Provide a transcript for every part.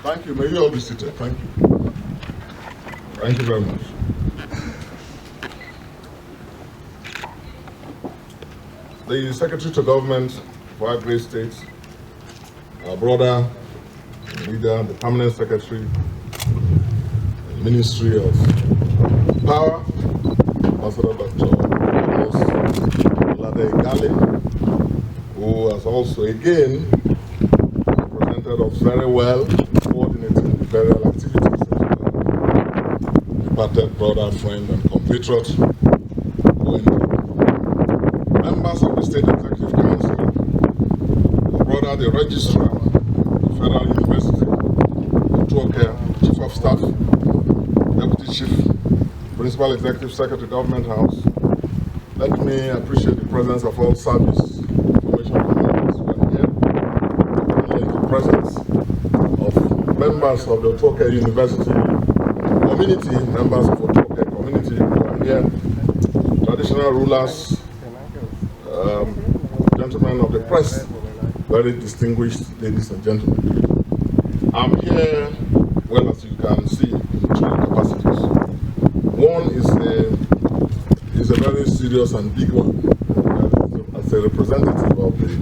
Thank you. May you all be seated. Thank you. Thank you very much. The Secretary to Government for our great states, our brother, the leader, the Permanent Secretary, the Ministry of Power, Ambassador Dr. who has also again represented us very well, coordinating the various activities of departed brother, friend, and compatriot, members of the State Executive Council, our brother, the Registrar of the Federal University, Utuoeke, Chief of Staff, Deputy Chief, Principal Executive Secretary, Government House. Let me appreciate the presence of all service information commanders who are here, and the presence of members of the Utuoeke University community, members of the Utuoeke community who are here, traditional rulers, gentlemen of the press, very distinguished ladies and gentlemen. I'm here, well, as you can see, in two capacities. One is a very serious and big one, as a representative of the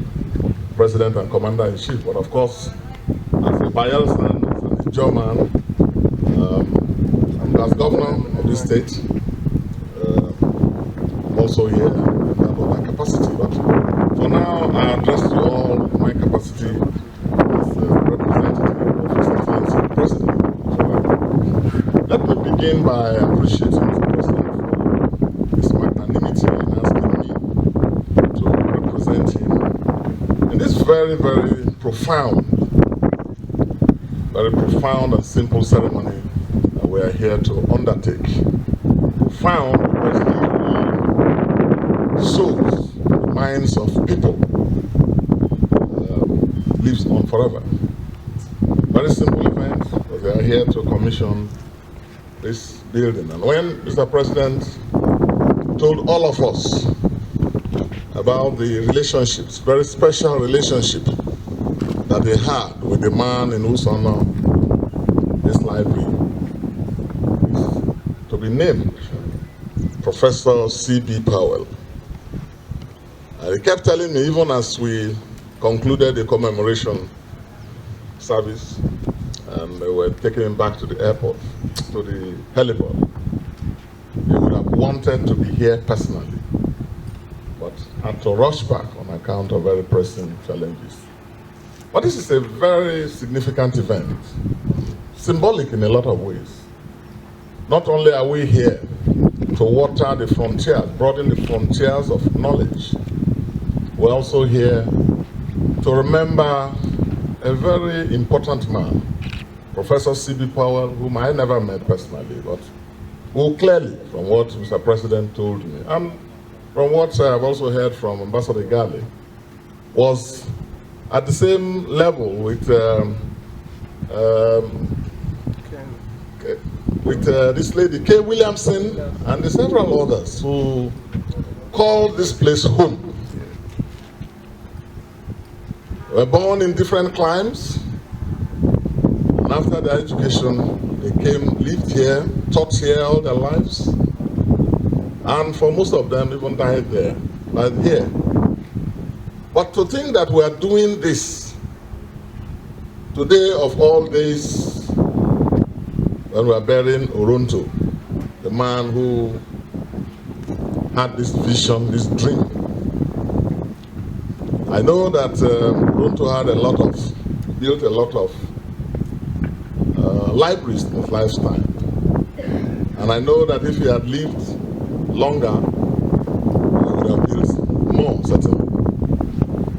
President and Commander-in-Chief, but of course, as a Bayelsan, as a German, and as Governor of this state, also here about that capacity. But for now, I address you all in my capacity as a representative of His Excellency the President. So, let me begin by appreciating the President for his magnanimity in asking me to represent him in this very, very profound and simple ceremony that we are here to undertake. Profound because souls, the minds of people, lives on forever. Very simple event, because we are here to commission this building. And when Mr. President told all of us about the relationships, very special relationship that they had with the man in whose honor this library is to be named, Professor C.B. Powell. He kept telling me, even as we concluded the commemoration service and they were taking him back to the airport, to the helipad, he would have wanted to be here personally, but had to rush back on account of very pressing challenges. But this is a very significant event, symbolic in a lot of ways. Not only are we here to water the frontiers, broaden the frontiers of knowledge, we're also here to remember a very important man, Professor C.B. Powell, whom I never met personally, but who clearly, from what Mr. President told me, and from what I've also heard from Ambassador Gali, was at the same level with this lady, Kay Williamson, and the several others who called this place home. They were born in different climes, and after their education, they lived here, taught here all their lives, and for most of them even died here. But to think that we are doing this today of all days, when we are burying Oronto, the man who had this vision, this dream. I know that Oronto had built a lot of libraries in his lifetime. And I know that if he had lived longer, he would have built more, certainly.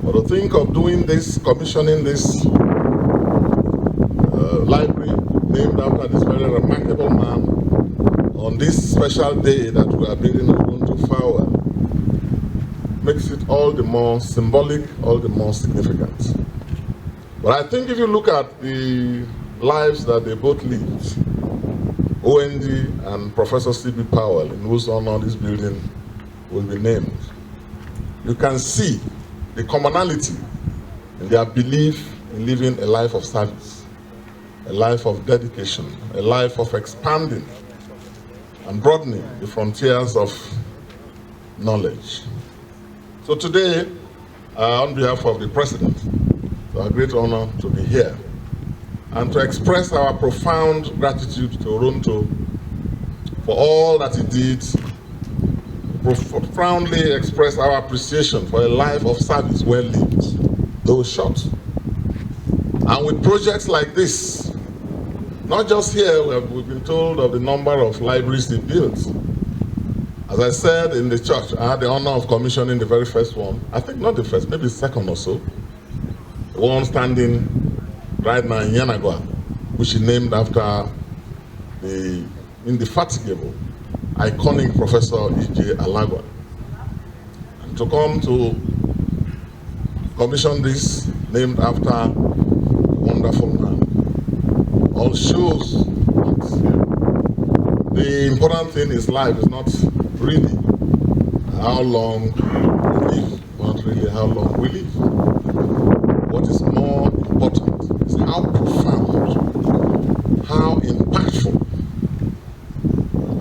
But to think of doing this, commissioning this library named after this very remarkable man on this special day that we are building Oronto Flower makes it all the more symbolic, all the more significant. But I think if you look at the lives that they both lived, OND and Professor C.B. Powell, in whose honor this building will be named, you can see the commonality in their belief in living a life of service. a life of dedication, a life of expanding and broadening the frontiers of knowledge. So today, on behalf of the President, it's a great honor to be here and to express our profound gratitude to Oronto for all that he did, profoundly express our appreciation for a life of service well lived, though short. And with projects like this, not just here, we've been told of the number of libraries he built. As I said in the church, I had the honor of commissioning the very first one. I think not the first, maybe the second or so. The one standing right now in Yanagwa, which is named after the indefatigable, iconic Professor E.J. Alagwa. And to come to commission this, named after a wonderful man, all shows that the important thing in life is not really how long we live, not really how long we live. What is more important is how profound, how impactful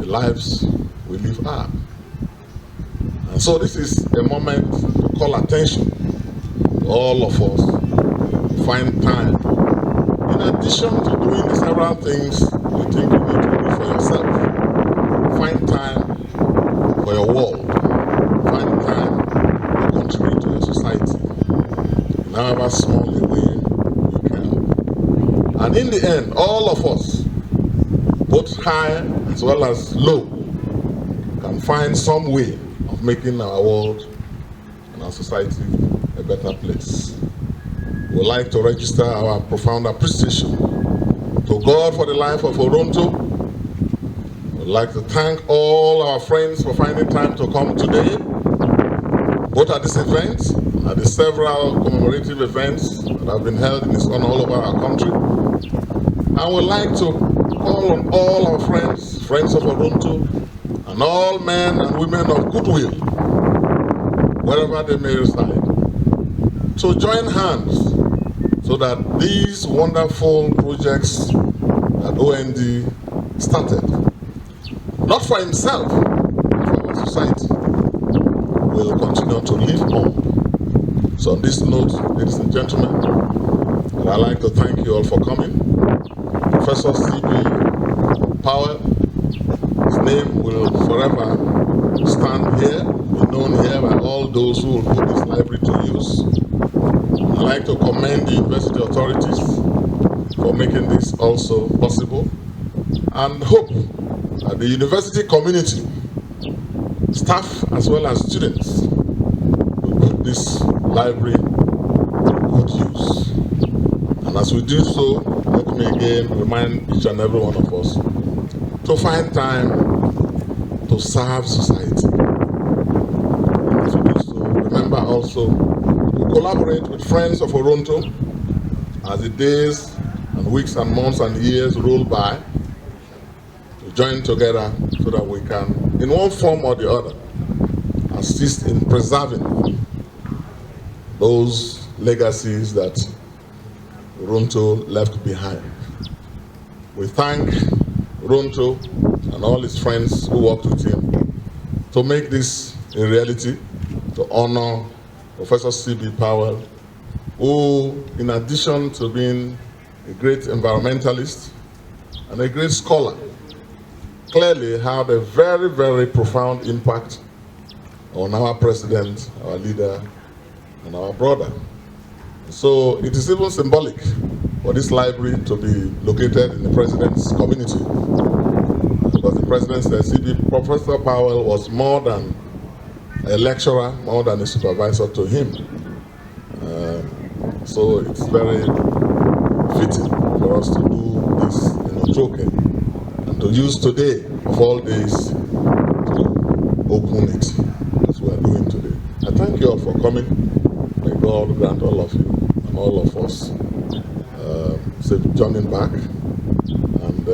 the lives we live are. And so this is a moment to call attention to all of us to find time. In addition to doing the several things you think you need to do for yourself, find time for your world, find time to contribute to your society in however small a way you can. And in the end, all of us, both high as well as low, can find some way of making our world and our society a better place. We would like to register our profound appreciation to God for the life of Oronto. We would like to thank all our friends for finding time to come today, both at this event and at the several commemorative events that have been held in his honor all over our country. And we'd like to call on all our friends, friends of Oronto, and all men and women of goodwill, wherever they may reside, to join hands so that these wonderful projects that OND started, not for himself, but for our society, will continue to live on. So on this note, ladies and gentlemen, I'd like to thank you all for coming. Professor C.B. Powell, his name will forever stand here, be known here by all those who will put this library to use. I'd like to commend the university authorities for making this also possible, and hope that the university community, staff as well as students, will put this library to good use. And as we do so, let me again remind each and every one of us to find time to serve society. And as we do so, remember also to collaborate with friends of Oronto as the days and weeks and months and years roll by, to join together so that we can, in one form or the other, assist in preserving those legacies that Oronto left behind. We thank Oronto and all his friends who worked with him to make this a reality, to honor Professor C.B. Powell, who, in addition to being a great environmentalist and a great scholar, clearly had a very, very profound impact on our president, our leader, and our brother. So it is even symbolic for this library to be located in the president's community, because the president said Professor Powell was more than a lecturer, more than a supervisor to him. So it's very fitting for us to do this in Utuoeke and to use today of all days to open it as we are doing today. I thank you all for coming. May God grant all of you and all of us safe journey back, and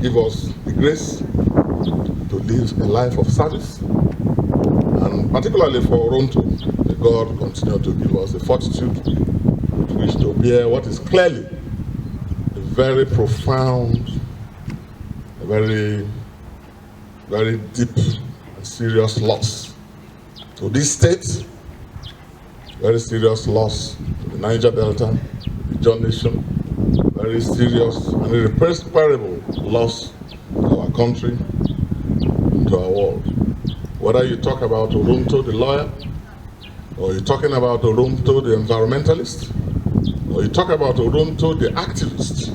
give us the grace to live a life of service, and particularly for Oronto, may God continue to give us the fortitude with which to bear what is clearly a very profound, a very, very deep and serious loss to this state, very serious loss to the Niger Delta, the John Nation, very serious and irreparable loss to our country and to our world. Whether you talk about Orunto, the lawyer, or you're talking about Orunto, the environmentalist, or you talk about Orunto, the activist,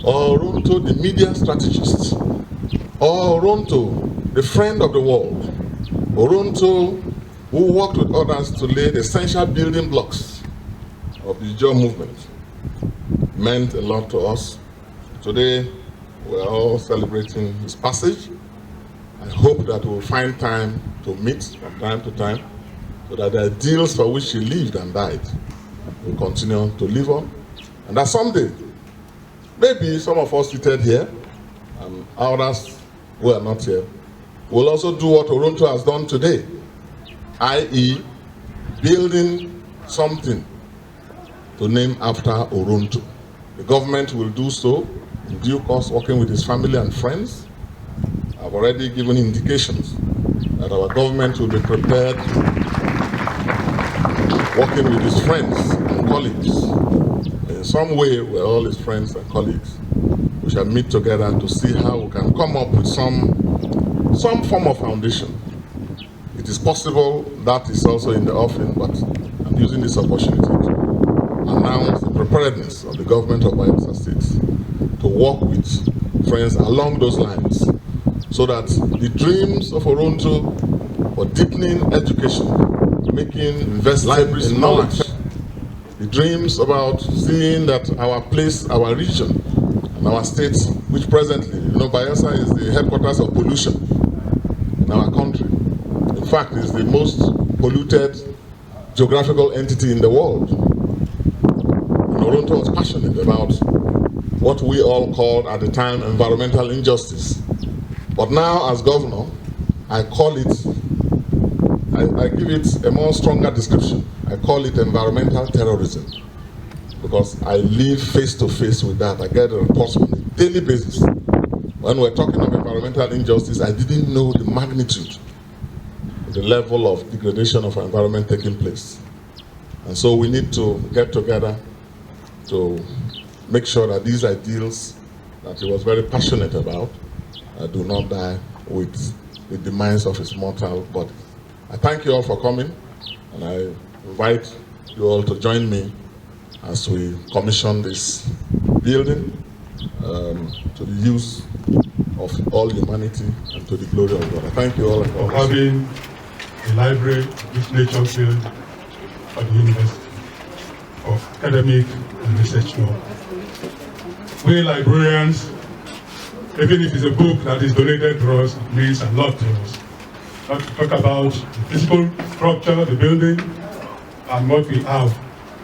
or Orunto, the media strategist, or Orunto, the friend of the world, Orunto, who worked with others to lay the essential building blocks of the Ijaw movement, meant a lot to us. Today, we're all celebrating his passage. I hope that we'll find time to meet from time to time, so that the ideals for which he lived and died will continue to live on. And that someday, maybe some of us seated here, and others who are not here, will also do what Orunto has done today, i.e., building something to name after Orunto. The government will do so in due course, working with his family and friends. I've already given indications that our government will be prepared, working with his friends and colleagues. In some way, with all his friends and colleagues, we shall meet together to see how we can come up with some form of foundation. It is possible that is also in the offing, but I'm using this opportunity to announce the preparedness of the government of Bayelsa State to work with friends along those lines, so that the dreams of Orunto for deepening education, making libraries in knowledge, the dreams about seeing that our place, our region, and our state, which presently, Bayelsa is the headquarters of pollution in our country. In fact, it's the most polluted geographical entity in the world. And Orunto was passionate about what we all called at the time environmental injustice. But now, as governor, I call it, I give it a more stronger description. I call it environmental terrorism, because I live face to face with that. I get the reports on a daily basis. When we're talking of environmental injustice, I didn't know the magnitude, the level of degradation of our environment taking place. And so we need to get together to make sure that these ideals that he was very passionate about do not die with the demise of his mortal body. I thank you all for coming, and I invite you all to join me as we commission this building to the use of all humanity and to the glory of God. I thank you all for having a library with nature field at the University of Academic and Research Law. We librarians, even if it's a book that is donated to us, it means a lot to us. Not to talk about the physical structure, the building, and what we have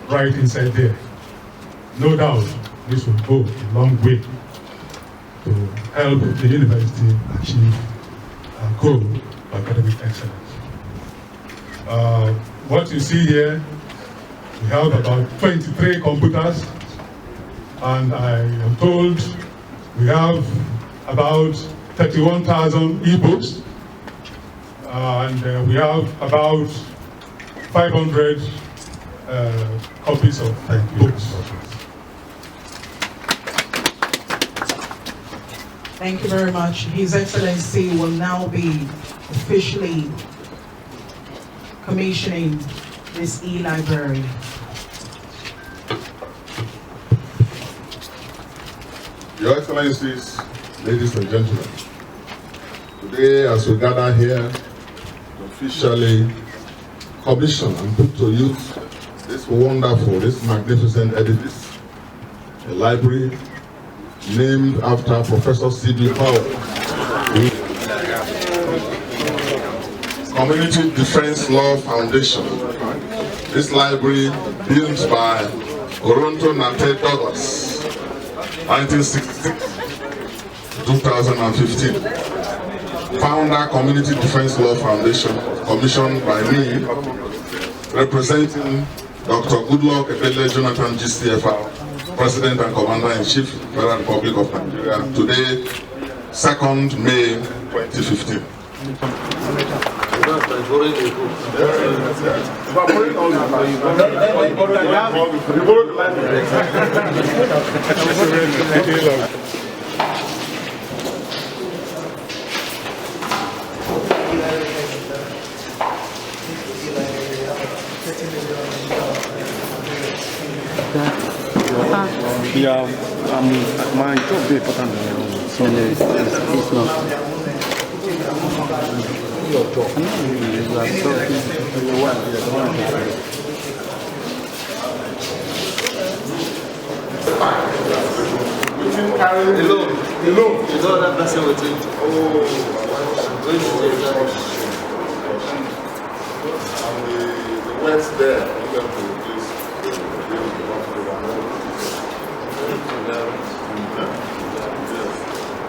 right inside there. No doubt, this will go a long way to help the university achieve a goal of academic excellence. What you see here, we have about 23 computers, and I am told we have about 31,000 e-books, and we have about 500 copies of books. Thank you very much. His Excellency will now be officially commissioning this e-library. Your Excellencies, ladies and gentlemen, today as we gather here to officially commission and put to use this wonderful, this magnificent edifice, a library named after Professor C.B. Powell, Community Defense Law Foundation. This library, built by Orunto Nate Douglas, 1966 to 2015. Founder, Community Defense Law Foundation, commissioned by me, representing Dr. Goodluck Jonathan, GCFR, President and Commander-in-Chief, Federal Republic of Nigeria, today, 2nd May 2015. Yeah, my job is important. So it's not. Hello. You know that person with it? The words there,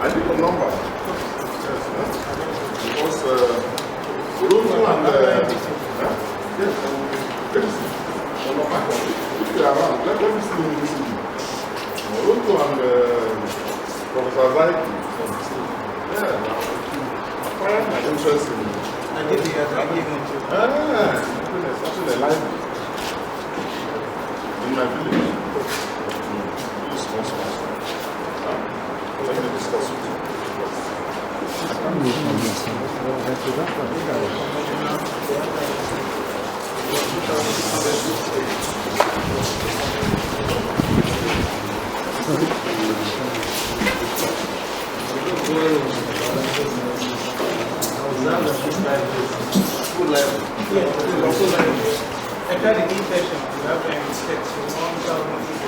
I think the number. Yes, because Ruto and yes, if you are around, let me see you this evening. Ruto and Professor Zaiki. Yeah, I find my interest in I give him to. there's actually a library in my village. Let me discuss with you. I tried the deep session. You have to text from 1,000.